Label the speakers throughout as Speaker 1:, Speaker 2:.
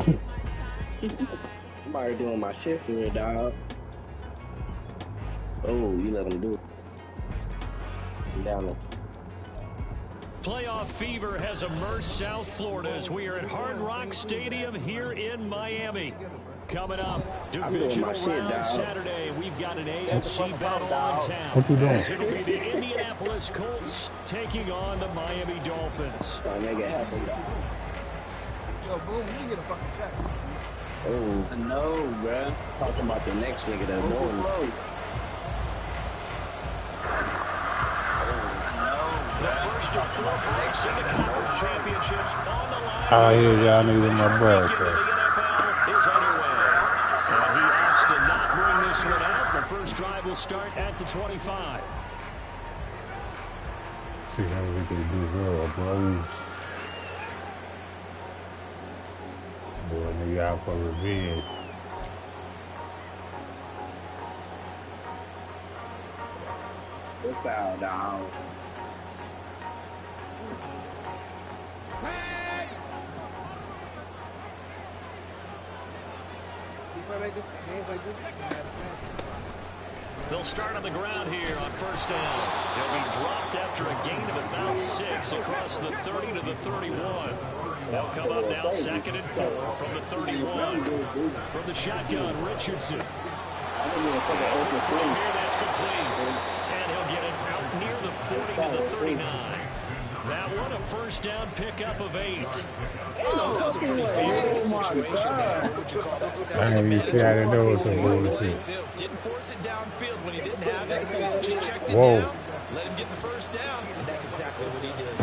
Speaker 1: I'm already doing my shit here, dog. Oh, you let him do it. I'm down there.
Speaker 2: Playoff fever has immersed South Florida as we are at Hard Rock Stadium here in Miami. Coming up, divisional round Saturday. We've got an AFC battle on town.
Speaker 3: What you doing?
Speaker 2: It'll be the Indianapolis Colts taking on the Miami Dolphins.
Speaker 1: Make it happen.
Speaker 4: Yo, boom, you get a fucking check.
Speaker 1: Oh, I know, bruh. Talking about the next nigga that's going.
Speaker 2: The first of 4 breaks in the conference championships on the line.
Speaker 3: Oh, yeah, y'all need my brother.
Speaker 2: The NFL is underway. And he opts to not bring this one out. The first drive will start at the 25.
Speaker 3: See how we can do girl, bro. Boy, nigga out for revenge.
Speaker 1: Good foul, dog.
Speaker 2: They'll start on the ground here on first down. They'll be dropped after a gain of about 6 across the 30 to the 31. They'll come up now 2nd and 4 from the 31. From the shotgun, Richardson. Here, that's complete. And he'll get it out near the 40 to the 39. That one a first down pickup of 8.
Speaker 5: That was a pretty favorable situation there. What would you call that?
Speaker 3: I know you see how they know it's a bullshit.
Speaker 5: Didn't force it downfield when he didn't have it. Just checked it
Speaker 3: Whoa.
Speaker 5: down, let him get the first down, and that's exactly what he did.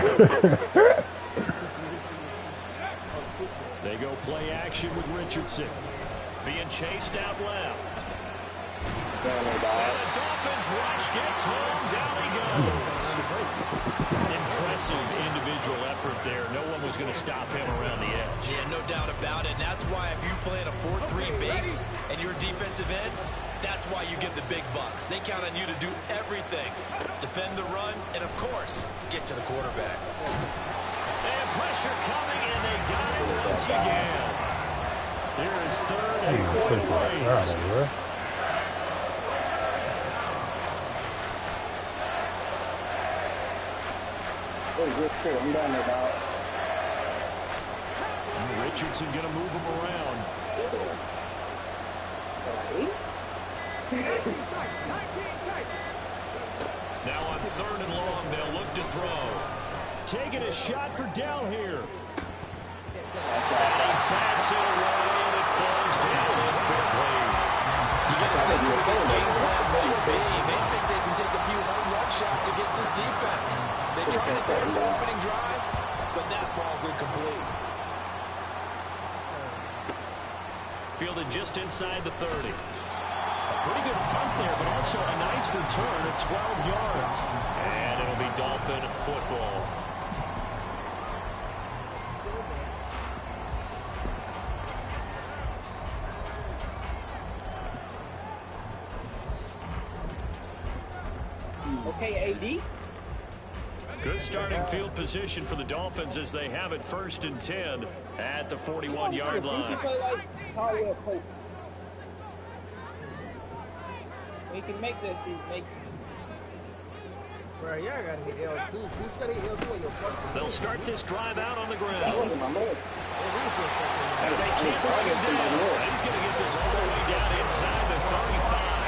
Speaker 2: They go play action with Richardson. Being chased out left. And the Dolphins rush gets home. Down he goes. Impressive individual effort there. No one was going to stop him around the edge.
Speaker 5: Yeah, no doubt about it. And that's why if you play in a 4-3 base and you're a defensive end, that's why you get the big bucks. They count on you to do everything. Defend the run and, of course, get to the quarterback.
Speaker 2: And pressure coming, and they got it once again. Here is 3rd and quite a ways.
Speaker 1: I'm down there, dog.
Speaker 2: Richardson going to move him around. Now on 3rd and long, they'll look to throw. Taking a shot for Dell here. And he bats it away, and it falls down quickly.
Speaker 6: You get a sense of this game plan might be. They think they can take a few home run shots against this defense. They tried it there in the opening drive, but that ball's incomplete.
Speaker 2: Fielded just inside the 30. A pretty good punt there, but also a nice return of 12 yards. And it'll be Dolphin football.
Speaker 4: Okay, AD.
Speaker 2: Good starting field position for the Dolphins as they have it 1st and 10 at the 41-yard line.
Speaker 4: We can make this. Make.
Speaker 6: Bro, y'all gotta hit L2. Who's gotta hit L2 on your fucking?
Speaker 2: They'll start this drive out on the ground.
Speaker 1: That wasn't my move.
Speaker 2: And they can't bring him down. He's going to get this all the way down inside the 35.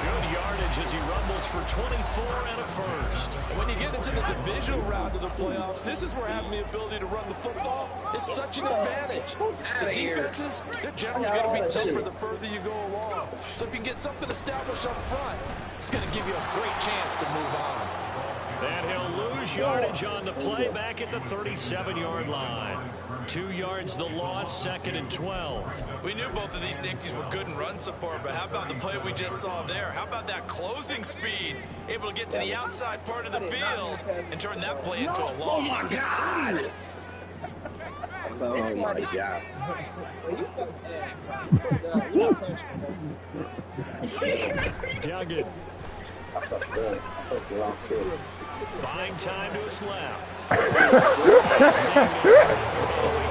Speaker 2: Good yardage as he rumbles for 24 and a first.
Speaker 6: When you get into the divisional round of the playoffs, this is where having the ability to run the football is such an advantage. The defenses, they're generally going to be tougher the further you go along. So if you can get something established up front, it's going to give you a great chance to move on.
Speaker 2: And he'll lose yardage on the play back at the 37-yard line. 2 yards the loss, 2nd and 12.
Speaker 5: We knew both of these safeties were good in run support, but how about the play we just saw there? How about that closing speed? Able to get to the outside part of the field and turn that play into a loss.
Speaker 1: Oh, my God! Oh, my God.
Speaker 2: Duggan. Buying time to his left. He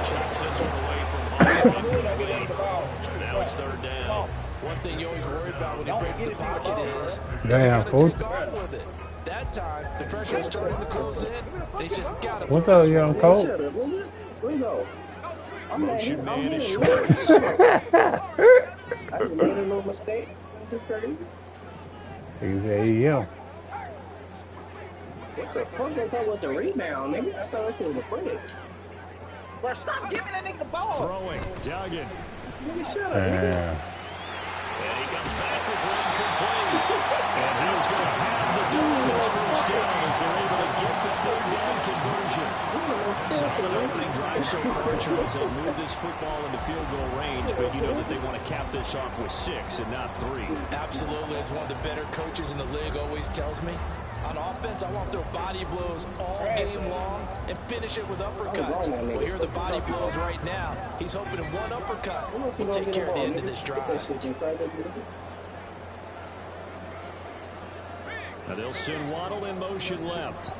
Speaker 2: chucks this one away from Now it's third down.
Speaker 6: One thing you always worry about when he breaks the pocket is
Speaker 3: Damn,
Speaker 6: he's
Speaker 3: fool.
Speaker 6: got to take off with it. That time, the pressure is starting to close in, and he's just got to.
Speaker 3: What's up, young coach?
Speaker 2: Motion man is Schwartz.
Speaker 1: I made a little mistake.
Speaker 3: He's AEM.
Speaker 1: What the fuck is up with the rebound, nigga? I thought this was a break.
Speaker 4: Bro, stop giving that nigga the ball.
Speaker 2: Throwing. Duggan.
Speaker 1: Nigga, shut up, nigga.
Speaker 2: And he comes back with one complete. And he's going to have the Dolphins first down as they're able to get the third down conversion. Solid opening drive so far, Charles. They'll move this football into field goal range, but you know that they want to cap this off with 6 and not 3.
Speaker 6: Absolutely, as one of the better coaches in the league always tells me, on offense, I want to throw body blows all game long and finish it with uppercuts. Well, here are the body blows right now. He's hoping in one uppercut will take care of the end of this drive.
Speaker 2: Now they'll send Waddle in motion left.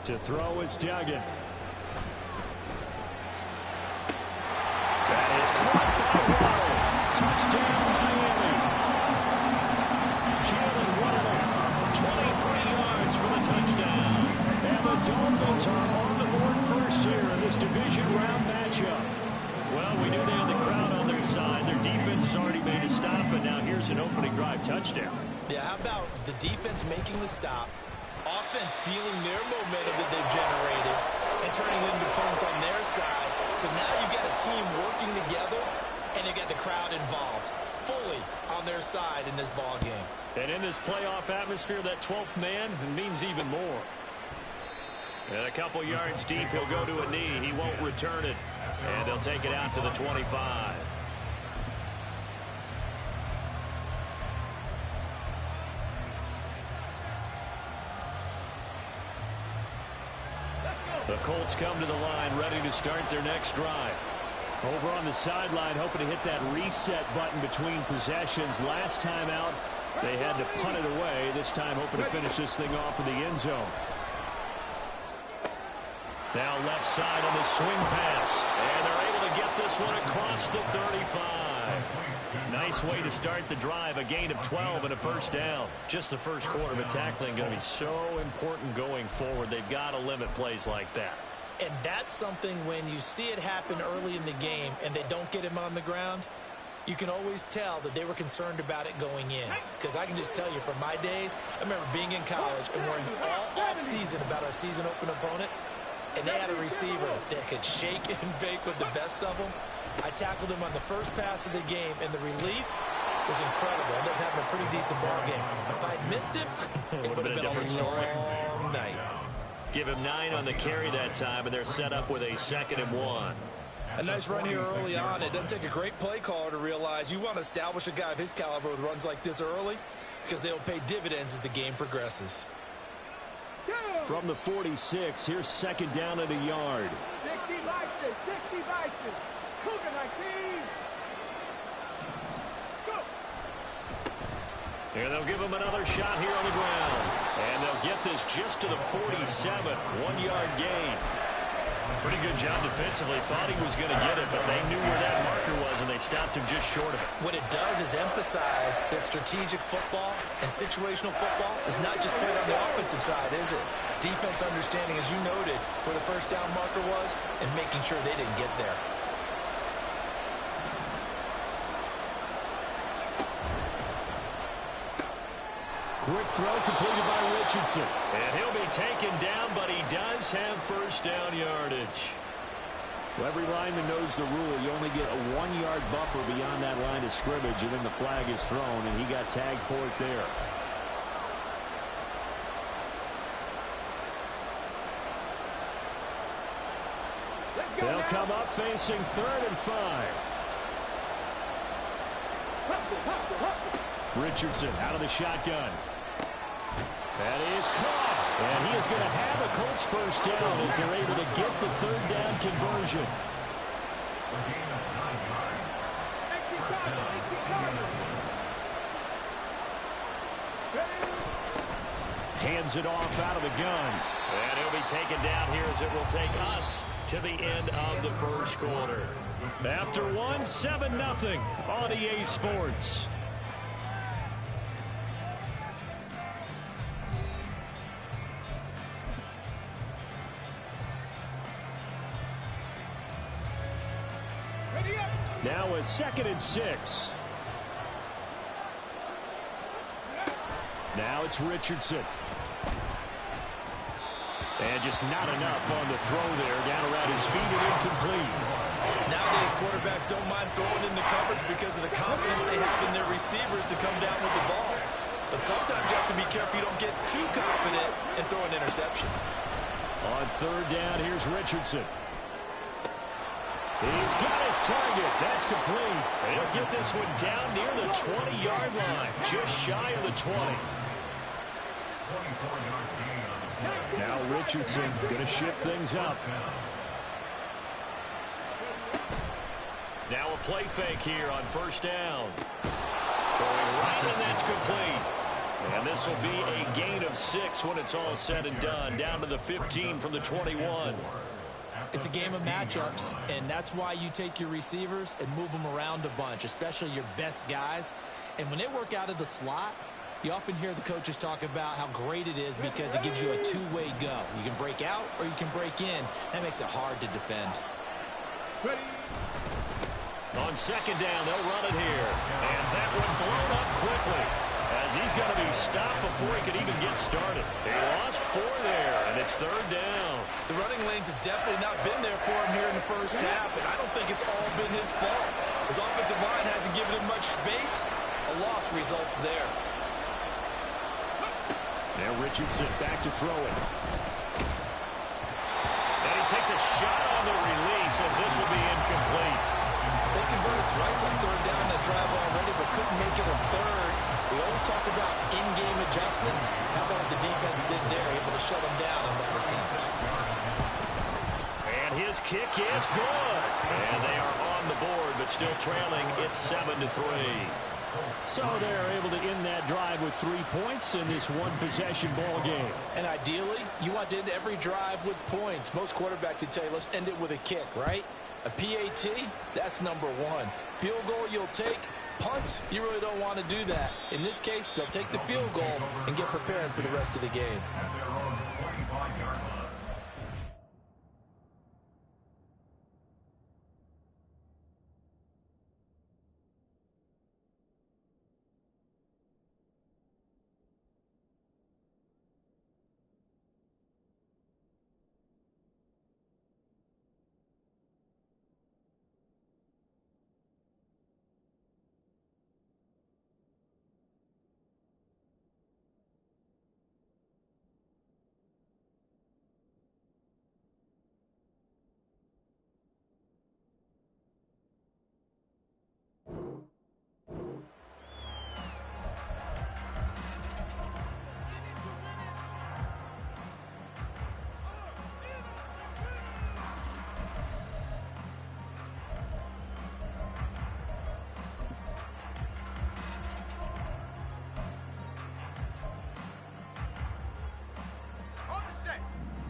Speaker 2: To throw is Duggan. That is caught by Waddle. Touchdown, Miami. Jalen Waddle, 23 yards for the touchdown. And the Dolphins are on the board first here in this division round matchup. Well, we knew they had the crowd on their side. Their defense has already made a stop, and now here's an opening drive touchdown.
Speaker 6: Yeah, how about the defense making the stop, offense feeling their momentum that they've generated, and turning it into points on their side. So now you've got a team working together, and you got the crowd involved fully on their side in this ball game.
Speaker 2: And in this playoff atmosphere, that 12th man means even more. And a couple yards deep, he'll go to a knee. He won't return it. And they'll take it out to the 25. The Colts come to the line, ready to start their next drive. Over on the sideline, hoping to hit that reset button between possessions. Last time out, they had to punt it away. This time, hoping to finish this thing off in the end zone. Now left side on the swing pass. And they're able to get this one across the 35. Nice way to start the drive. A gain of 12 and a first down. Just the first quarter, but tackling going to be so important going forward. They've got to limit plays like that.
Speaker 6: And that's something when you see it happen early in the game and they don't get him on the ground, you can always tell that they were concerned about it going in. Because I can just tell you from my days, I remember being in college and worrying all off-season about our season open opponent. And they had a receiver that could shake and bake with the best of them. I tackled him on the first pass of the game, and the relief was incredible. I ended up having a pretty decent ball game. But if I'd missed him, it would have been a different story. Long night.
Speaker 2: Give him 9 on the carry that time, and they're set up with a 2nd and 1.
Speaker 6: A nice run here early on. It doesn't take a great play caller to realize you want to establish a guy of his caliber with runs like this early because they'll pay dividends as the game progresses.
Speaker 2: From the 46, here's 2nd down at a yard.
Speaker 4: 60 license, 60 license. Cougar 19. Scoop.
Speaker 2: And they'll give him another shot here on the ground. And they'll get this just to the 47, 1-yard gain. Pretty good job defensively. Thought he was going to get it, but they knew where that marker was, and they stopped him just short of it.
Speaker 6: What it does is emphasize that strategic football and situational football is not just played on the offensive side, is it? Defense understanding, as you noted, where the first down marker was and making sure they didn't get there.
Speaker 2: Quick throw completed by Richardson. And he'll be taken down, but he does have first down yardage. Well, every lineman knows the rule. You only get a 1-yard buffer beyond that line of scrimmage, and then the flag is thrown, and he got tagged for it there. They'll come up facing 3rd and 5. Richardson out of the shotgun. That is caught. And he is going to have a Colts first down as they're able to get the 3rd down conversion. Hands it off out of the gun. And he'll be taken down here as it will take us to the end of the first quarter. After one, 7-0 on EA Sports. Now a 2nd and 6. Now it's Richardson. And just not enough on the throw there. Down around his feet and incomplete.
Speaker 5: Nowadays, quarterbacks don't mind throwing into coverage because of the confidence they have in their receivers to come down with the ball. But sometimes you have to be careful you don't get too confident and throw an interception.
Speaker 2: On 3rd down, here's Richardson. He's got his target. That's complete. And he'll get this one down near the 20-yard line. Just shy of the 20. Now Richardson going to shift things up. Now a play fake here on 1st down. Throwing right, and that's complete. And this will be a gain of 6 when it's all said and done. Down to the 15 from the 21.
Speaker 5: It's a game of matchups, and that's why you take your receivers and move them around a bunch, especially your best guys. And when they work out of the slot, you often hear the coaches talk about how great it is because it gives you a two-way go. You can break out or you can break in. That makes it hard to defend.
Speaker 2: On 2nd down, they'll run it here. And that one blown up quickly as he's going to be stopped before he could even get started. They lost 4 there, and it's 3rd down.
Speaker 5: The running lanes have definitely not been there for him here in the first half, and I don't think it's all been his fault. His offensive line hasn't given him much space. A loss results there.
Speaker 2: Now Richardson back to throw it. And he takes a shot on the release as this will be incomplete.
Speaker 5: They converted twice on 3rd down that drive already, but couldn't make it a 3rd. We always talk about in-game adjustments. How about what the defense did there, able to shut them down on that attempt.
Speaker 2: And his kick is good. And they are on the board, but still trailing. It's 7-3. So they're able to end that drive with 3 points in this one-possession ball game.
Speaker 6: And ideally, you want to end every drive with points. Most quarterbacks would tell you, let's end it with a kick, right? A PAT, that's number 1. Field goal you'll take. Punts, you really don't want to do that. In this case, they'll take the field goal and get prepared for the rest of the game.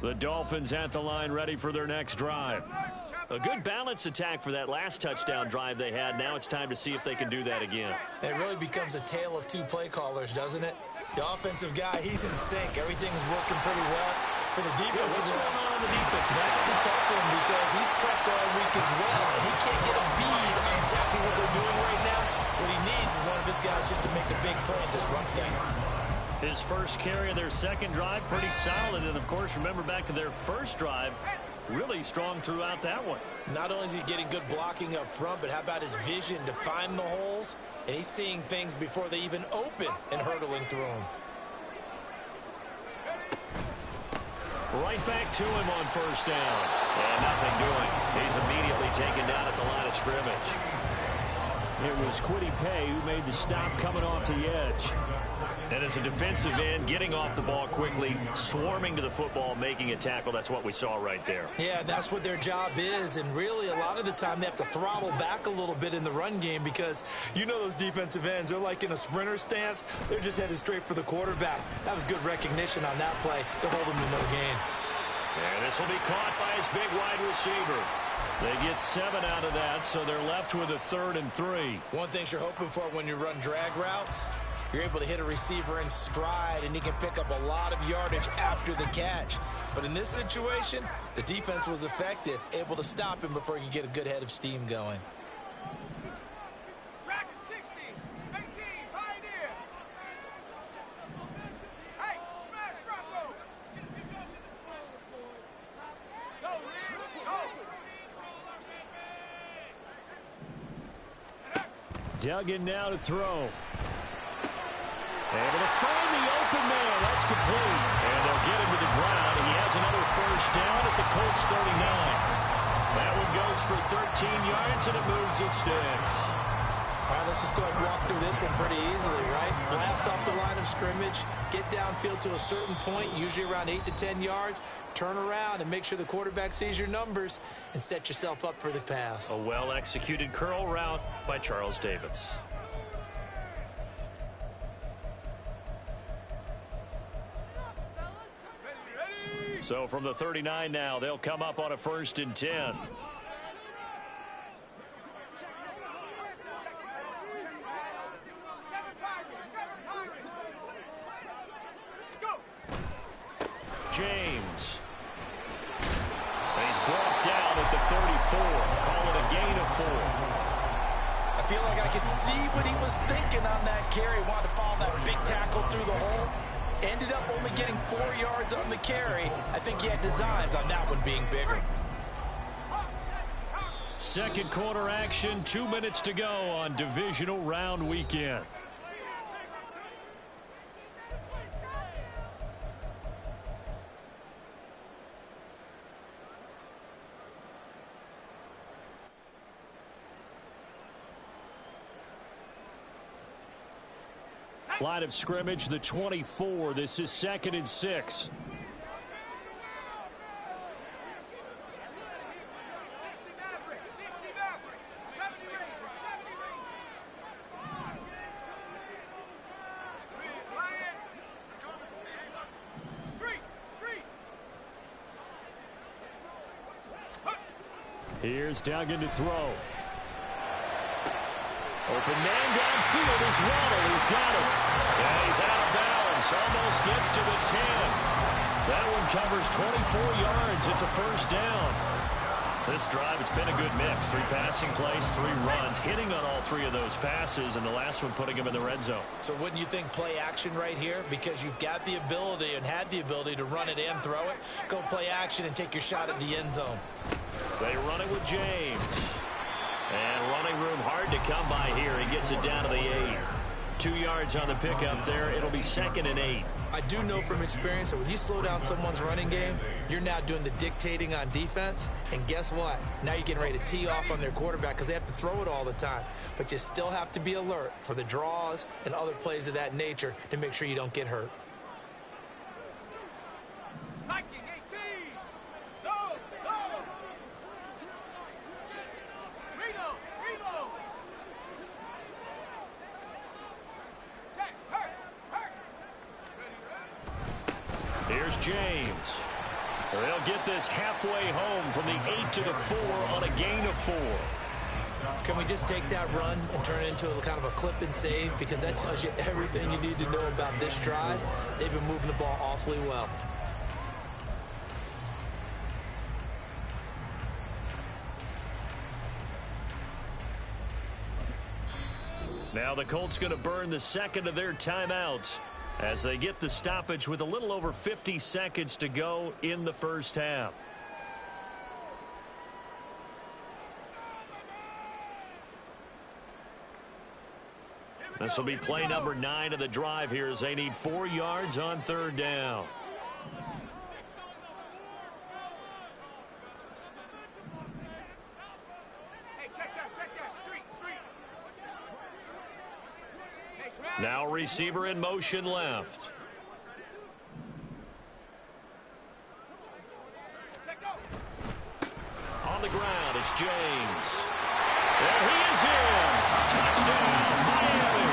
Speaker 2: The Dolphins at the line ready for their next drive. A good balanced attack for that last touchdown drive they had. Now it's time to see if they can do that again.
Speaker 5: It really becomes a tale of 2 play callers, doesn't it? The offensive guy, he's in sync. Everything's working pretty well. For the defensive
Speaker 2: what's going on the defensive side?
Speaker 5: That's a tough one because he's prepped all week as well, and he can't get a bead on exactly what they're doing right now. What he needs is one of his guys just to make a big play and disrupt things.
Speaker 2: His first carry of their second drive, pretty solid. And, of course, remember back to their first drive, really strong throughout that one.
Speaker 5: Not only is he getting good blocking up front, but how about his vision to find the holes? And he's seeing things before they even open and hurdling through them.
Speaker 2: Right back to him on first down. And nothing doing. He's immediately taken down at the line of scrimmage. It was Kwity Paye who made the stop coming off the edge. And as a defensive end, getting off the ball quickly, swarming to the football, making a tackle, that's what we saw right there.
Speaker 5: Yeah, that's what their job is, and really a lot of the time they have to throttle back a little bit in the run game because you know those defensive ends, they're like in a sprinter stance. They're just headed straight for the quarterback. That was good recognition on that play to hold him to no gain.
Speaker 2: And this will be caught by his big wide receiver. They get 7 out of that, so they're left with a 3rd and 3.
Speaker 5: One thing you're hoping for when you run drag routes, you're able to hit a receiver in stride, and he can pick up a lot of yardage after the catch. But in this situation, the defense was effective, able to stop him before he could get a good head of steam going.
Speaker 2: Duggan now to throw. Able to find the open man. That's complete. And they'll get him to the ground. He has another first down at the Colts 39. That one goes for 13 yards, and it moves the sticks.
Speaker 5: All right, let's just go ahead and walk through this one pretty easily, right? Blast off the line of scrimmage, get downfield to a certain point, usually around 8 to 10 yards, turn around and make sure the quarterback sees your numbers and set yourself up for the pass.
Speaker 2: A well-executed curl route by Charles Davis. So from the 39 now, they'll come up on a 1st and 10. James. And he's brought down at the 34. Call it a gain of 4.
Speaker 5: I feel like I could see what he was thinking on that carry. Wanted to follow that big tackle through the hole. Ended up only getting 4 yards on the carry. I think he had designs on that one being bigger.
Speaker 2: Second quarter action, 2 minutes to go on divisional round weekend. Line of scrimmage, the 24. This is 2nd and 6. Here's Duggan to throw. Open man downfield is Waddle. He's got it. Yeah, he's out of bounds. Almost gets to the 10. That one covers 24 yards. It's a first down. This drive, it's been a good mix. 3 passing plays, 3 runs, hitting on all 3 of those passes, and the last one putting him in the red zone.
Speaker 5: So wouldn't you think play action right here? Because you've got the ability and had the ability to run it and throw it. Go play action and take your shot at the end zone.
Speaker 2: They run it with James. And running room hard to come by here. He gets it down to the 8. 2 yards on the pickup there. It'll be 2nd and 8.
Speaker 5: I do know from experience that when you slow down someone's running game, you're now doing the dictating on defense. And guess what? Now you're getting ready to tee off on their quarterback because they have to throw it all the time. But you still have to be alert for the draws and other plays of that nature to make sure you don't get hurt.
Speaker 2: Here's James. They'll get this halfway home from the 8 to the 4 on a gain of 4.
Speaker 5: Can we just take that run and turn it into a kind of a clip and save? Because that tells you everything you need to know about this drive. They've been moving the ball awfully well.
Speaker 2: Now the Colts going to burn the second of their timeouts as they get the stoppage with a little over 50 seconds to go in the first half. This will be play number 9 of the drive here as they need 4 yards on 3rd down. Now receiver in motion left. On the ground, it's James. There he is in. Touchdown, Miami.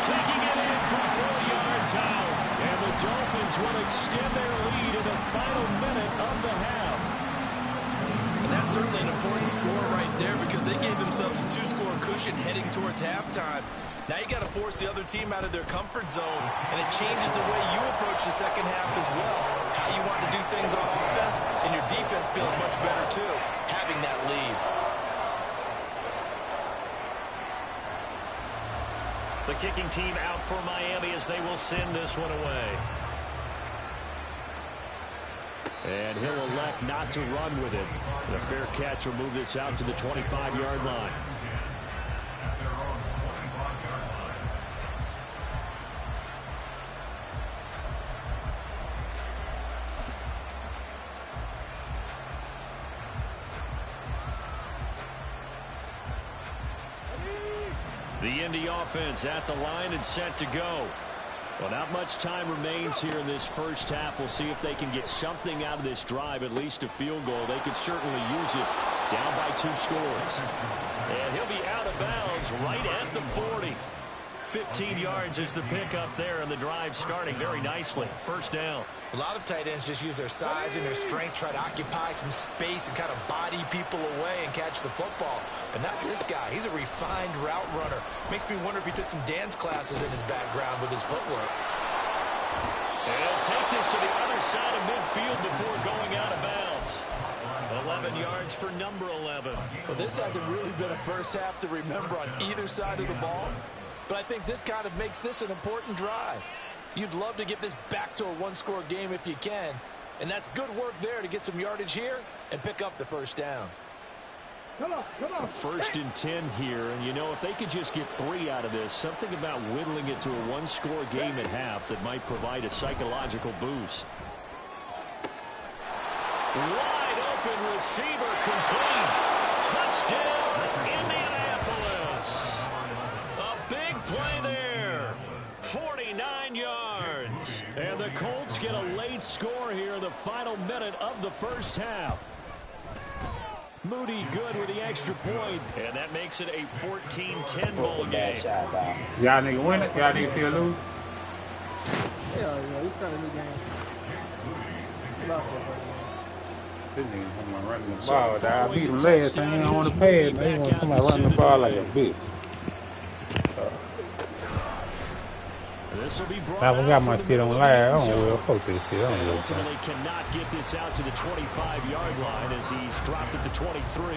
Speaker 2: Taking it in from 4 yards out. And the Dolphins will extend their lead in the final minute of the half.
Speaker 5: And that's certainly an important score right there because they gave themselves a 2-score cushion heading towards halftime. Now you got to force the other team out of their comfort zone, and it changes the way you approach the second half as well. How you want to do things on offense, and your defense feels much better too, having that lead.
Speaker 2: The kicking team out for Miami as they will send this one away. And he'll elect not to run with it. And a fair catch will move this out to the 25-yard line. The Indy offense at the line and set to go. Well, not much time remains here in this first half. We'll see if they can get something out of this drive, at least a field goal. They could certainly use it down by 2 scores. And he'll be out of bounds right at the 40. 15 yards is the pickup there, and the drive starting very nicely. First down.
Speaker 5: A lot of tight ends just use their size and their strength, try to occupy some space and kind of body people away and catch the football. But not this guy. He's a refined route runner. Makes me wonder if he took some dance classes in his background with his footwork.
Speaker 2: And he'll take this to the other side of midfield before going out of bounds. 11 yards for number 11.
Speaker 6: Well, this hasn't really been a first half to remember on either side of the ball. But I think this kind of makes this an important drive. You'd love to get this back to a 1-score game if you can. And that's good work there to get some yardage here and pick up the first down.
Speaker 4: Come on.
Speaker 2: A 1st and 10 here. And, you know, if they could just get 3 out of this, something about whittling it to a 1-score game at half that might provide a psychological boost. Wide open receiver complete. Touchdown, Indianapolis. A big play there. 49 yards. And the Colts get a late score here in the final minute of the first half. Moody good with the extra point, and that makes it a 14-10 bowl game.
Speaker 3: Y'all nigga win it? Y'all nigga still lose?
Speaker 7: Hell yeah, we started a new game.
Speaker 3: This nigga come on running the ball, dog. I beat him last time. He don't want to pay it, man. He want to come out running the ball like a bitch. I forgot my shit on live. I don't will fuck this shit. I don't will.
Speaker 2: Ultimately cannot get this out to the 25-yard line as he's dropped at the 23.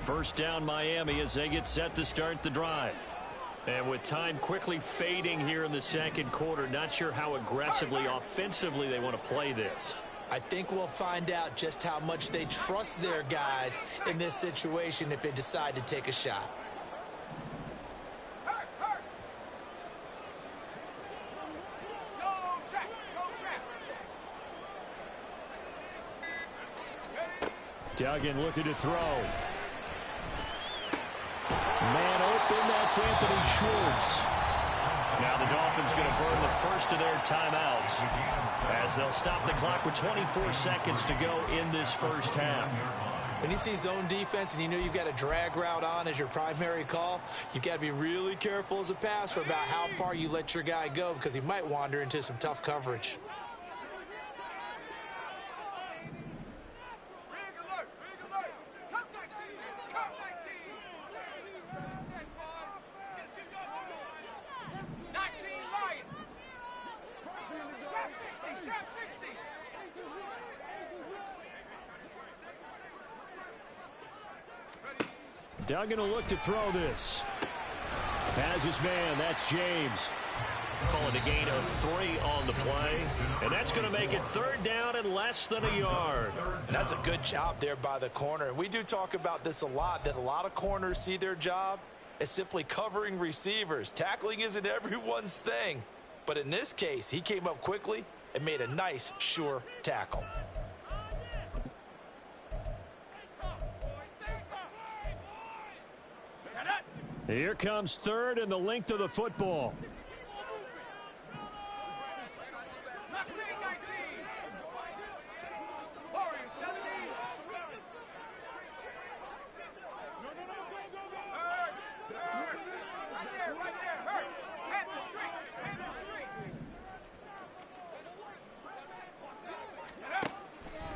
Speaker 2: First down Miami as they get set to start the drive. And with time quickly fading here in the second quarter, not sure how aggressively, offensively they want to play this.
Speaker 5: I think we'll find out just how much they trust their guys in this situation if they decide to take a shot.
Speaker 2: Duggan looking to throw. Man open, that's Anthony Schwartz. Now the Dolphins going to burn the first of their timeouts as they'll stop the clock with 24 seconds to go in this first half.
Speaker 5: When you see zone defense and you know you've got a drag route on as your primary call, you've got to be really careful as a passer about how far you let your guy go because he might wander into some tough coverage.
Speaker 2: Duggan will look to throw this. Has his man, that's James. Calling a gain of 3 on the play. And that's going to make it third down and less than a yard.
Speaker 5: And that's a good job there by the corner. And we do talk about this a lot, that a lot of corners see their job as simply covering receivers. Tackling isn't everyone's thing. But in this case, he came up quickly and made a nice, sure tackle.
Speaker 2: Here comes third and the length of the football.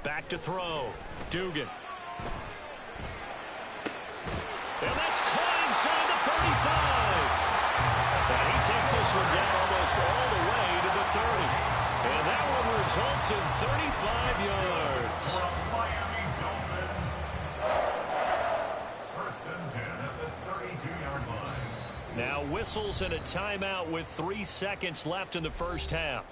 Speaker 2: Back to throw. Dugan. And that's caught inside the 35. And he takes this one down almost all the way to the 30. And that one results in 35 yards.
Speaker 8: Miami Dolphins. First and 10 at the 32-yard line.
Speaker 2: Now whistles and a timeout with 3 seconds left in the first half.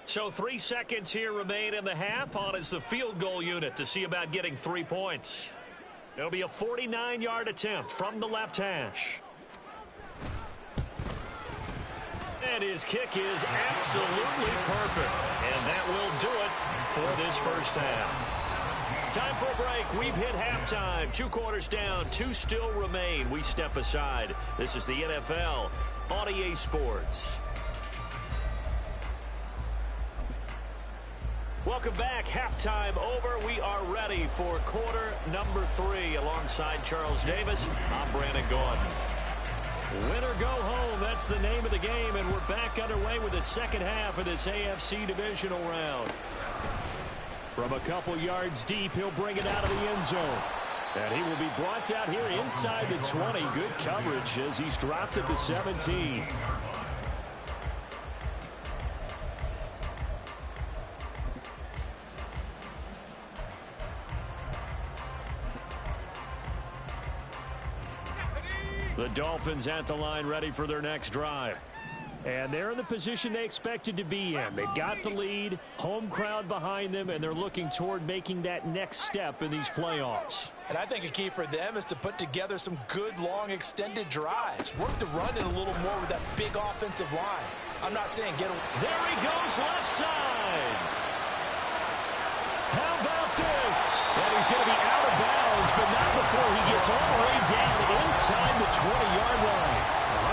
Speaker 2: So 3 seconds here remain in the half. On is the field goal unit to see about getting 3 points. It'll be a 49-yard attempt from the left hash. And his kick is absolutely perfect. And that will do it for this first half. Time for a break. We've hit halftime. 2 quarters down. 2 still remain. We step aside. This is the NFL on EA Sports. Welcome back. Halftime over. We are ready for quarter number 3. Alongside Charles Davis, I'm Brandon Gordon. Win or go home, that's the name of the game, and we're back underway with the second half of this AFC divisional round. From a couple yards deep, he'll bring it out of the end zone. And he will be brought out here inside the 20. Good coverage as he's dropped at the 17. The Dolphins at the line ready for their next drive. And they're in the position they expected to be in. They've got the lead, home crowd behind them, and they're looking toward making that next step in these playoffs.
Speaker 5: And I think a key for them is to put together some good, long, extended drives. Work the run in a little more with that big offensive line. I'm not saying get away.
Speaker 2: There he goes left side. How about this? And he's going to be out of bounds, but not before he gets all the way down inside the 20-yard line.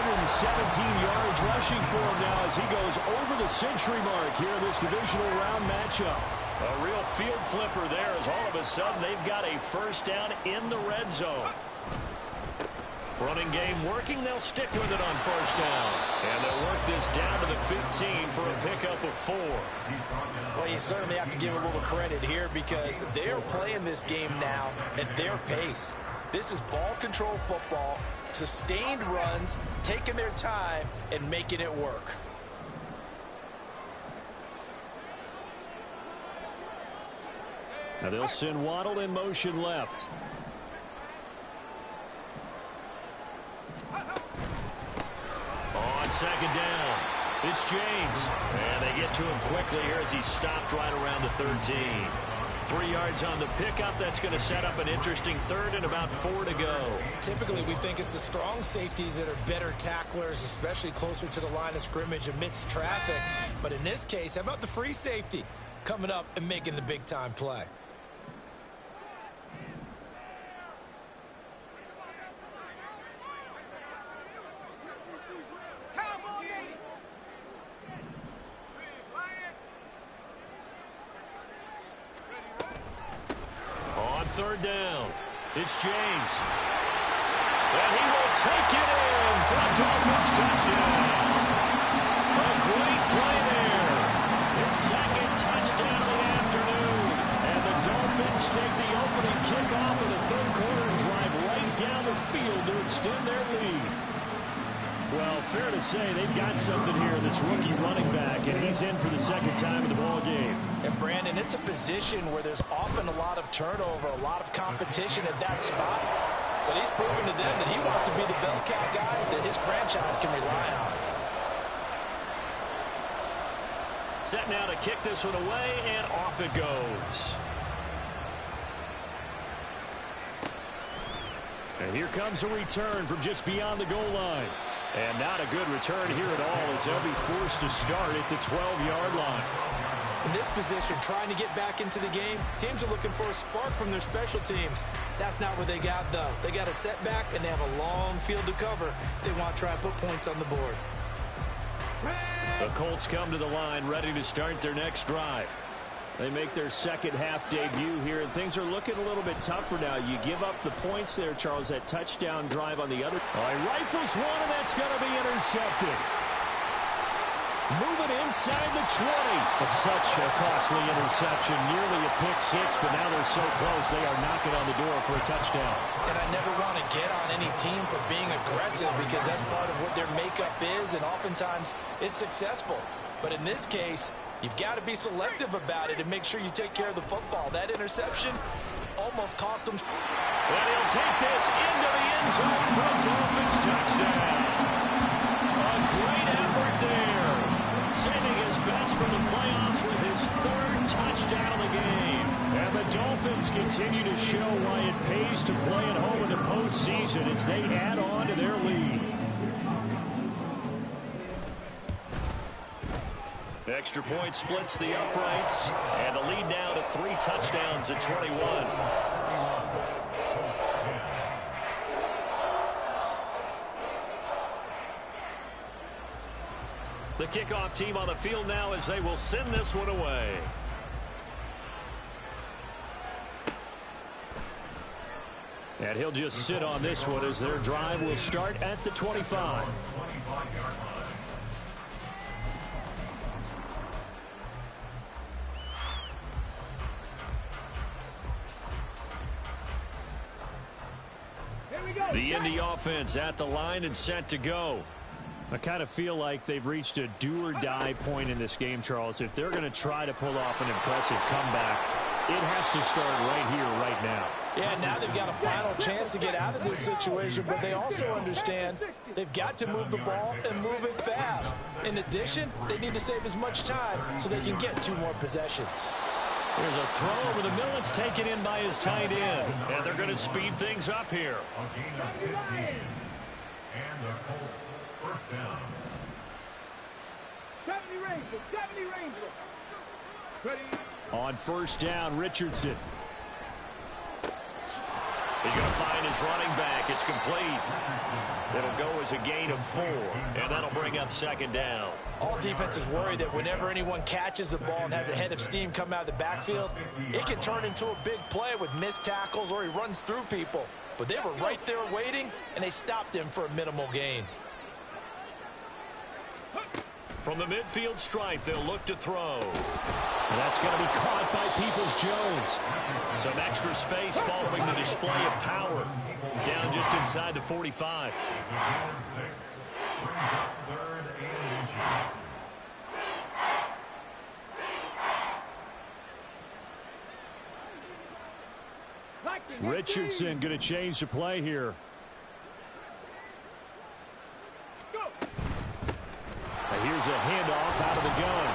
Speaker 2: 117 yards rushing for him now as he goes over the century mark here in this divisional round matchup. A real field flipper there as all of a sudden they've got a first down in the red zone. Running game working, they'll stick with it on first down. And they'll work this down to the 15 for a pickup of 4.
Speaker 5: Well, you certainly have to give a little credit here because they're playing this game now at their pace. This is ball control football, sustained runs, taking their time, and making it work.
Speaker 2: Now they'll send Waddle in motion left. On second down, it's James. And they get to him quickly here as he's stopped right around the 13. 3 yards on the pickup. That's going to set up an interesting third and about 4 to go.
Speaker 5: Typically, we think it's the strong safeties that are better tacklers, especially closer to the line of scrimmage amidst traffic. But in this case, how about the free safety coming up and making the big-time play?
Speaker 2: Third down. It's James. And he will take it in for a Dolphins touchdown. A great play there. His second touchdown of the afternoon. And the Dolphins take the opening kickoff of the third quarter and drive right down the field to extend their lead. Well, fair to say they've got something here in this rookie running back, and he's in for the second time in the ball game.
Speaker 5: And Brandon, it's a position where there's often a lot of turnover, a lot of competition at that spot. But he's proven to them that he wants to be the bell cow guy that his franchise can rely on.
Speaker 2: Set now to kick this one away, and off it goes. And here comes a return from just beyond the goal line. And not a good return here at all, as they'll be forced to start at the 12-yard line.
Speaker 6: In this position, trying to get back into the game, teams are looking for a spark from their special teams. That's not what they got, though. They got a setback, and they have a long field to cover if they want to try and put points on the board.
Speaker 2: The Colts come to the line, ready to start their next drive. They make their second half debut here, and things are looking a little bit tougher now. You give up the points there, Charles, that touchdown drive on the other. Oh, he rifles one, and that's going to be intercepted. Moving inside the 20. But such a costly interception, nearly a pick six, but now they're so close they are knocking on the door for a touchdown.
Speaker 6: And I never want to get on any team for being aggressive because that's part of what their makeup is, and oftentimes it's successful. But in this case, you've got to be selective about it and make sure you take care of the football. That interception almost cost them.
Speaker 2: And he'll take this into the end zone for a Dolphins touchdown. A great effort there. Saving his best for the playoffs with his third touchdown of the game. And the Dolphins continue to show why it pays to play at home in the postseason as they add on to their lead. Extra point splits the uprights, and the lead now to 3 touchdowns at 21. The kickoff team on the field now as they will send this one away. And he'll just sit on this one as their drive will start at the 25. The Indy offense at the line and set to go. I kind of feel like they've reached a do-or-die point in this game, Charles. If they're going to try to pull off an impressive comeback, it has to start right here, right now.
Speaker 6: Yeah, now they've got a final chance to get out of this situation, but they also understand they've got to move the ball and move it fast. In addition, they need to save as much time so they can get 2 more possessions.
Speaker 2: There's a throw over the middle. It's taken in by his tight end. And they're going to speed things up here.
Speaker 8: And the Colts first down.
Speaker 4: 70 Rangers, 70 Rangers. Ready.
Speaker 2: On first down, Richardson. He's going to find his running back. It's complete. It'll go as a gain of 4, and that'll bring up second down.
Speaker 6: All defenses worry that whenever anyone catches the ball and has a head of steam come out of the backfield, it can turn into a big play with missed tackles or he runs through people. But they were right there waiting, and they stopped him for a minimal gain.
Speaker 2: From the midfield stripe, they'll look to throw. And that's going to be caught by Peoples-Jones. Some extra space following the display of power. Down just inside the 45. Richardson going to change the play here. Here's a handoff out of the gun.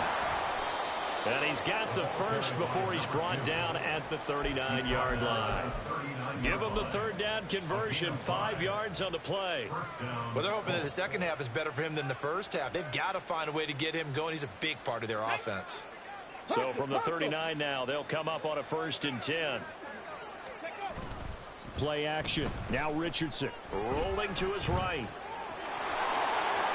Speaker 2: And he's got the first before he's brought down at the 39-yard line. Give him the third down conversion, 5 yards on the play.
Speaker 6: Well, they're hoping that the second half is better for him than the first half. They've got to find a way to get him going. He's a big part of their offense.
Speaker 2: So from the 39 now, they'll come up on a 1st and 10. Play action. Now Richardson rolling to his right.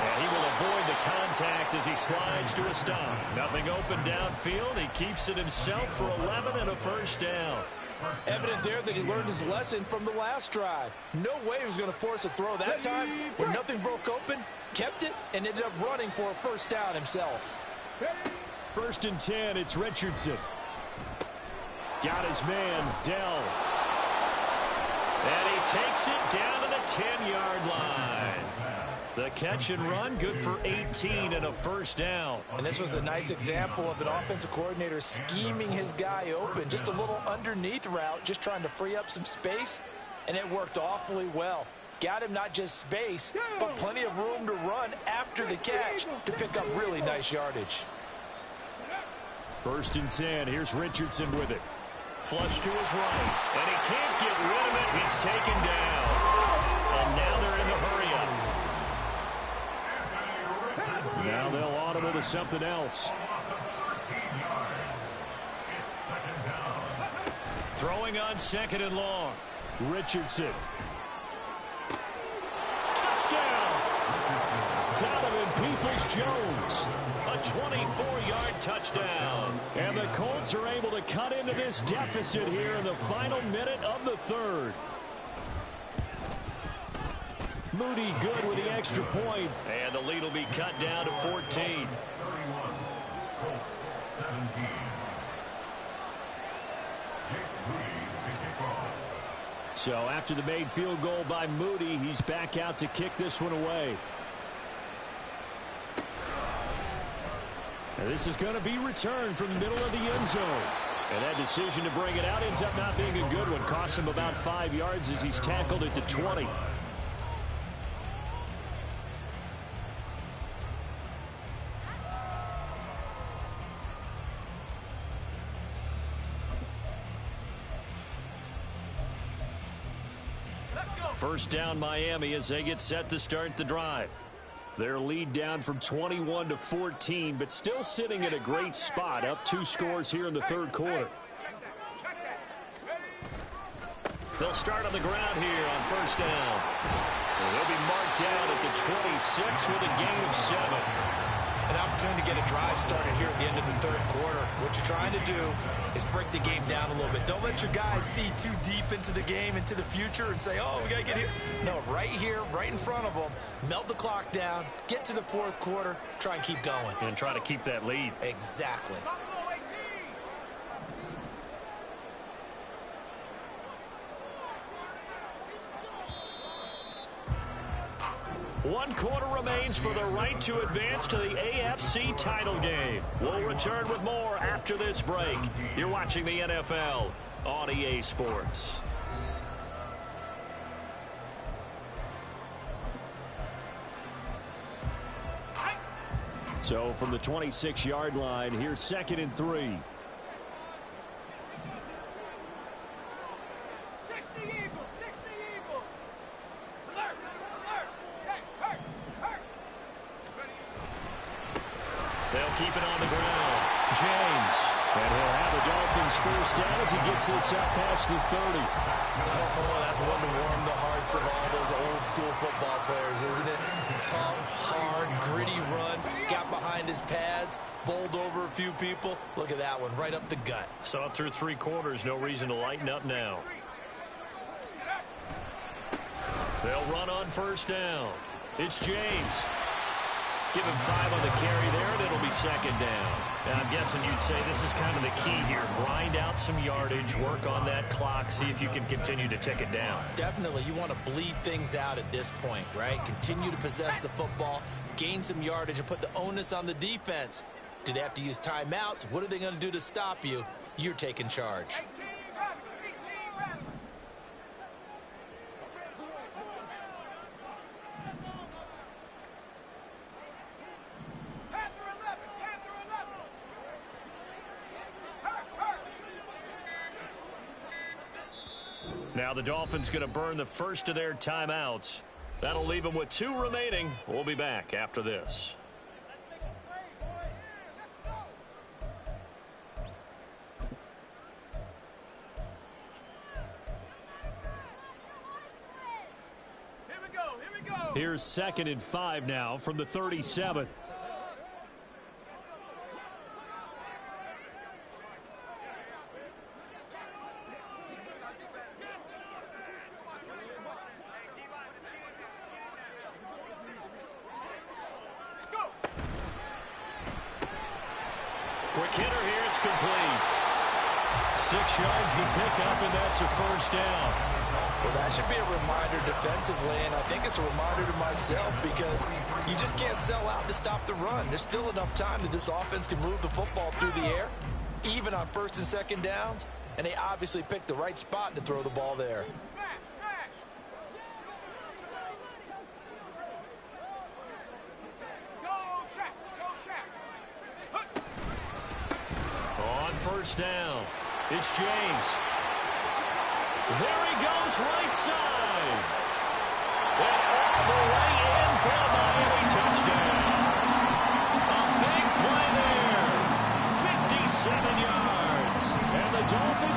Speaker 2: And he will avoid the contact as he slides to a stop. Nothing open downfield. He keeps it himself for 11 and a first down.
Speaker 6: Evident there that he learned his lesson from the last drive. No way he was going to force a throw that time. When nothing broke open, kept it, and ended up running for a first down himself.
Speaker 2: 1st and 10, it's Richardson. Got his man, Dell. And he takes it down to the 10-yard line. The catch and run, good for 18 and a first down.
Speaker 6: And this was a nice example of an offensive coordinator scheming his guy open. Just a little underneath route, just trying to free up some space, and it worked awfully well. Got him not just space, but plenty of room to run after the catch to pick up really nice yardage.
Speaker 2: 1st and 10, here's Richardson with it. Flush to his right, and he can't get rid of it. He's taken down. Now they'll audible to something else. Throwing on 2nd and long. Richardson. Touchdown! Donovan Peoples-Jones. A 24-yard touchdown. And the Colts are able to cut into this deficit here in the final minute of the 3rd. Moody good with the extra point. And the lead will be cut down to 14.
Speaker 8: 31. Colts 17.
Speaker 2: So after the made field goal by Moody, he's back out to kick this one away. And this is going to be returned from the middle of the end zone. And that decision to bring it out ends up not being a good one. Cost him about 5 yards as he's tackled at the 20. First down Miami as they get set to start the drive. Their lead down from 21 to 14, but still sitting at a great spot, up 2 scores here in the 3rd quarter. They'll start on the ground here on first down. And they'll be marked down at the 26 with a gain of 7.
Speaker 5: An opportunity to get a drive started here at the end of the 3rd quarter. What you're trying to do is break the game down a little bit. Don't let your guys see too deep into the game, into the future, and say, oh, we got to get here. No, right here, right in front of them, melt the clock down, get to the 4th quarter, try and keep going.
Speaker 2: And try to keep that lead.
Speaker 5: Exactly.
Speaker 2: One quarter remains for the right to advance to the AFC title game. We'll return with more after this break. You're watching the NFL on EA Sports. So from the 26-yard line, here's 2nd and 3. They'll keep it on the ground. James. And he'll have the Dolphins first down as he gets this out past the 30.
Speaker 5: Oh, that's one to warm the hearts of all those old school football players, isn't it? Tough, hard, gritty run. Got behind his pads, bowled over a few people. Look at that one, right up the gut.
Speaker 2: So through 3 quarters, no reason to lighten up now. They'll run on first down. It's James. Give him 5 on the carry there, and it'll be 2nd down. And I'm guessing you'd say this is kind of the key here. Grind out some yardage, work on that clock, see if you can continue to tick it down.
Speaker 5: Definitely. You want to bleed things out at this point, right? Continue to possess the football, gain some yardage, and put the onus on the defense. Do they have to use timeouts? What are they going to do to stop you? You're taking charge.
Speaker 2: Now the Dolphins going to burn the first of their timeouts. That'll leave them with 2 remaining. We'll be back after this. Here's 2nd and 5 now from the 37. Quick hitter here, it's complete. 6 yards the pickup, and that's a first down.
Speaker 5: Well, that should be a reminder defensively, and I think it's a reminder to myself because you just can't sell out to stop the run. There's still enough time that this offense can move the football through the air, even on 1st and 2nd downs, and they obviously picked the right spot to throw the ball there.
Speaker 2: On first down, it's James. There he goes, right side. And all the way in for a Miami touchdown.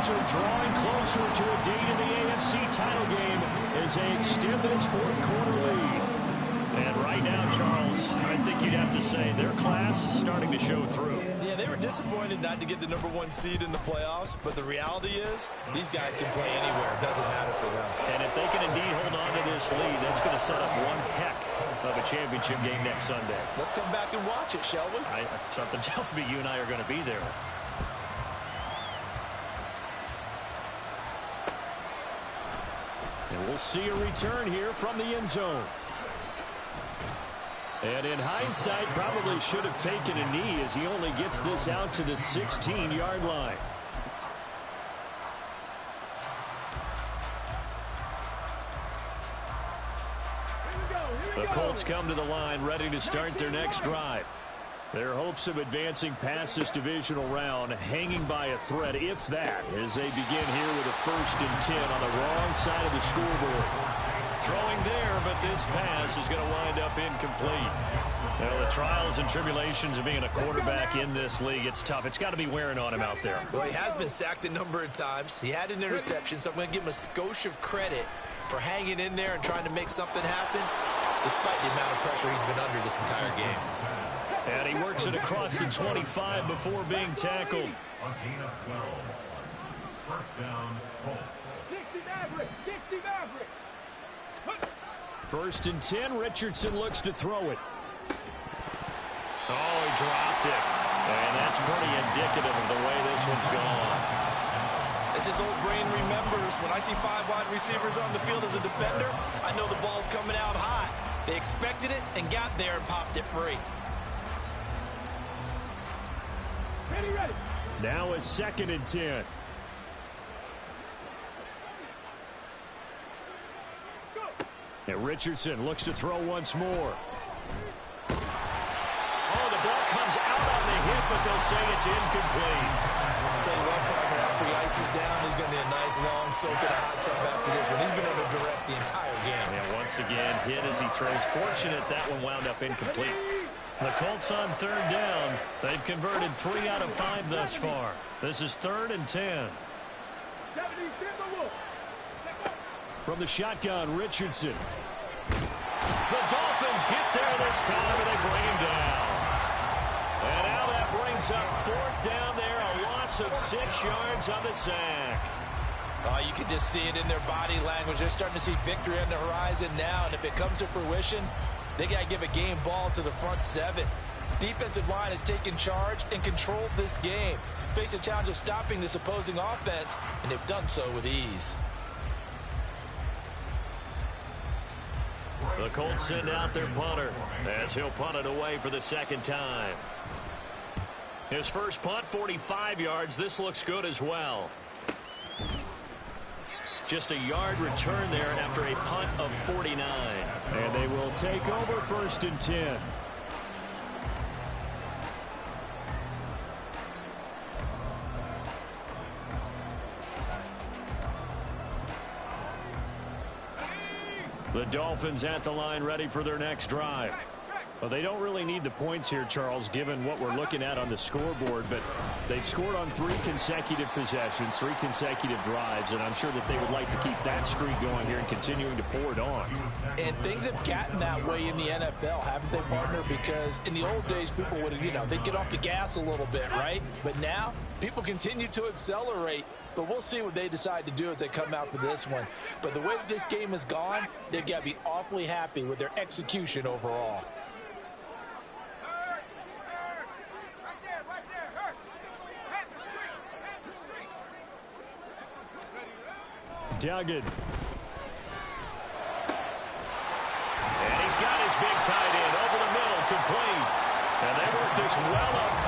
Speaker 2: Colts are drawing closer to a date in the AFC title game as they extend this fourth quarter lead. And right now, Charles, I think you'd have to say their class is starting to show through.
Speaker 5: Yeah, they were disappointed not to get the #1 seed in the playoffs, but the reality is these guys can play anywhere. It doesn't matter for them.
Speaker 2: And if they can indeed hold on to this lead, that's going to set up one heck of a championship game next Sunday.
Speaker 5: Let's come back and watch it, shall we?
Speaker 2: Something tells me you and I are going to be there. And we'll see a return here from the end zone. And in hindsight, probably should have taken a knee as he only gets this out to the 16-yard line. The Colts come to the line ready to start their next drive. Their hopes of advancing past this divisional round hanging by a thread, if that, as they begin here with a 1st and 10 on the wrong side of the scoreboard. Throwing there, but this pass is going to wind up incomplete. Now, the trials and tribulations of being a quarterback in this league, it's tough. It's got to be wearing on him out there.
Speaker 5: Well, he has been sacked a number of times. He had an interception, so I'm going to give him a skosh of credit for hanging in there and trying to make something happen, despite the amount of pressure he's been under this entire game.
Speaker 2: And he works it across the 25 before being tackled.
Speaker 8: A gain of 12. First down, Colts.
Speaker 4: 60 Maverick! 60 Maverick!
Speaker 2: 1st and 10, Richardson looks to throw it. Oh, he dropped it. And that's pretty indicative of the way this one's gone.
Speaker 5: As his old brain remembers, when I see 5 wide receivers on the field as a defender, I know the ball's coming out hot. They expected it and got there and popped it free.
Speaker 4: Ready.
Speaker 2: Now a 2nd and 10. And Richardson looks to throw once more. Oh, the ball comes out on the hit, but they'll say it's incomplete.
Speaker 5: I'll tell you what, partner, after he ices down, he's going to need a nice long soak in a hot tub after this one. He's been under duress the entire game.
Speaker 2: And once again, hit as he throws. Fortunate that one wound up incomplete. The Colts on 3rd down. They've converted 3 out of 5 thus far. This is 3rd and 10. From the shotgun, Richardson. The Dolphins get there this time, and they bring him down. And now that brings up 4th down there, a loss of 6 yards on the sack.
Speaker 5: Oh, you can just see it in their body language. They're starting to see victory on the horizon now, and if it comes to fruition, they got to give a game ball to the front 7. Defensive line has taken charge and controlled this game. Face a challenge of stopping this opposing offense, and they've done so with ease.
Speaker 2: The Colts send out their punter as he'll punt it away for the 2nd time. His first punt, 45 yards. This looks good as well. Just a yard return there after a punt of 49. And they will take over 1st and 10. The Dolphins at the line ready for their next drive. Well, they don't really need the points here, Charles, given what we're looking at on the scoreboard, but they've scored on 3 consecutive possessions, 3 consecutive drives, and I'm sure that they would like to keep that streak going here and continuing to pour it on.
Speaker 6: And things have gotten that way in the NFL, haven't they, partner? Because in the old days, people would, they'd get off the gas a little bit, right? But now, people continue to accelerate, but we'll see what they decide to do as they come out for this one. But the way that this game has gone, they've got to be awfully happy with their execution overall.
Speaker 2: Duggan. And he's got his big tight end over the middle, complete. And they work this well upfield.